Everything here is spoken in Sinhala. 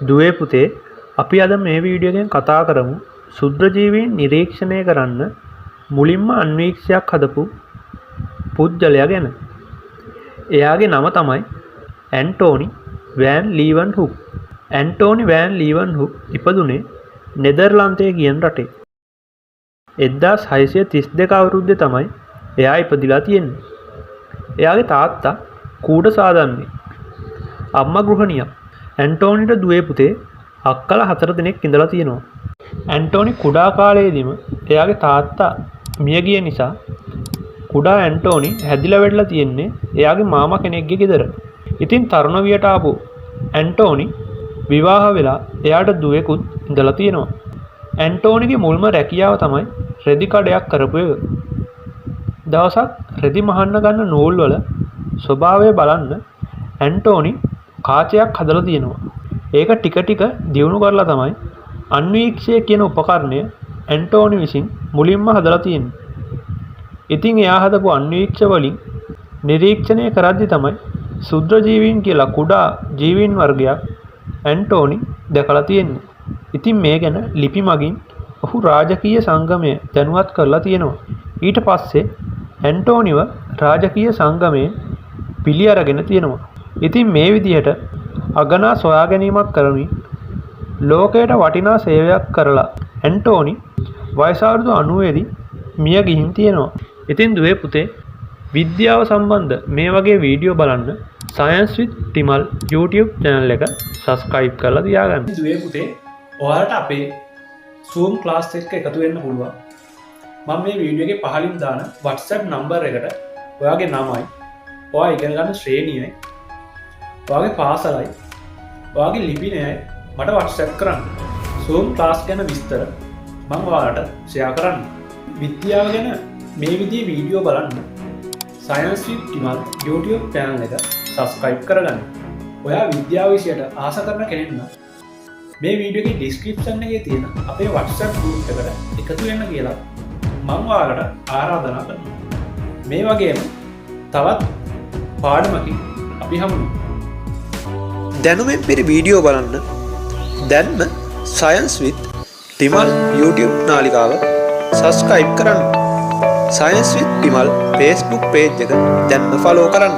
දුවේ පුතේ අපි අද මේ වීඩියෝ එකෙන් කතා කරමු ශුද්‍රජීවීන් නිරීක්ෂණය කරන්න මුලින්ම අන්වීක්ෂයක් හදපු පුද්ගලයා ගැන. එයාගේ නම තමයි ඇන්ටෝනි වෑන් ලීවන්හුක්. ඇන්ටෝනි වෑන් ලීවන්හුක් ඉපදුනේ නෙදර්ලන්තයේ කියන රටේ. 1632 අවුරුද්දේ තමයි එයා ඉපදිලා තියෙන්නේ. එයාගේ තාත්තා කූඩ සාදන්නේ. අම්මා ගෘහණියක්. ඇන්ටෝනිට දුවේ පුතේ අක්කලා 4 දෙනෙක් ඉඳලා තියෙනවා. ඇන්ටෝනි කුඩා කාලයේදීම එයාගේ තාත්තා මිය ගිය නිසා කුඩා ඇන්ටෝනි හැදිලා වැඩිලා තියෙන්නේ එයාගේ මාමා කෙනෙක්ගේ ගෙදර. ඉතින් තරුණ වියට ආපු ඇන්ටෝනි විවාහ වෙලා එයාට දුවෙකුත් ඉඳලා තියෙනවා. ඇන්ටෝනිගේ මුල්ම රැකියාව තමයි රෙදි කඩයක් කරපු එක. දවසක් රෙදි මහන්න ගන්න නූල් වල ස්වභාවය බලන්න ඇන්ටෝනි කාචයක් හදලා තියෙනවා. ඒක ටික ටික දියුණු කරලා තමයි අන්වීක්ෂය කියන උපකරණය ඇන්ටෝනි විසින් මුලින්ම හදලා තියෙන්නේ. ඉතින් එයා හදපු අන්වීක්ෂ වලින් නිරීක්ෂණය කරද්දි තමයි ශුද්‍රජීවීන් කියලා කුඩා ජීවීන් වර්ගයක් ඇන්ටෝනි දැකලා තියෙන්නේ. ඉතින් මේ ගැන ලිපි මගින් ඔහු රාජකීය සංගමය දැනුවත් කරලා තියෙනවා. ඊට පස්සේ ඇන්ටෝනිව රාජකීය සංගමයෙන් පිළි අරගෙන තියෙනවා. ඉතින් මේ විදිහට අගනා සොයා ගැනීමක් කරමින් ලෝකයට වටිනා සේවයක් කරලා ඇන්ටෝනි වයස අවුරුදු 90 දී මිය ගිහින් තියෙනවා. ඉතින් දුවේ පුතේ විද්‍යාව සම්බන්ධ මේ වගේ වීඩියෝ බලන්න Science with Timal YouTube channel එක subscribe කරලා තියාගන්න. දුවේ පුතේ ඔයාලට අපේ Zoom class එක එකතු වෙන්න පුළුවන්. මම මේ වීඩියෝ එකේ පහලින් දාන WhatsApp number එකට ඔයාගේ නමයි, ඔයා ඉගෙන ගන්න ශ්‍රේණියයි, ඔයාගේ පාසලයි, ඔයාගේ ලිපිනයයි මට WhatsApp කරන්න. Zoom class ගැන විස්තර මම ඔයාලට share කරන්න. විද්‍යාව ගැන මේ විදිහේ වීඩියෝ බලන්න Science with Timal YouTube channel එක subscribe කරගන්න. ඔයා විද්‍යාව විෂයට ආස කරන කෙනෙක් නම් මේ වීඩියෝ එකේ description එකේ තියෙන අපේ WhatsApp group එකට එකතු වෙන්න කියලා මම ඔයාලට ආරාධනා කරනවා. මේ වගේම තවත් පාඩමකින් අපි හමු වෙමු. දැනුමෙන් පිරි වීඩියෝ බලන්න දැන්ම Science with Timal YouTube නාලිකාව subscribe කරන්න. Science with Timal Facebook page එක දැන්ම follow කරන්න.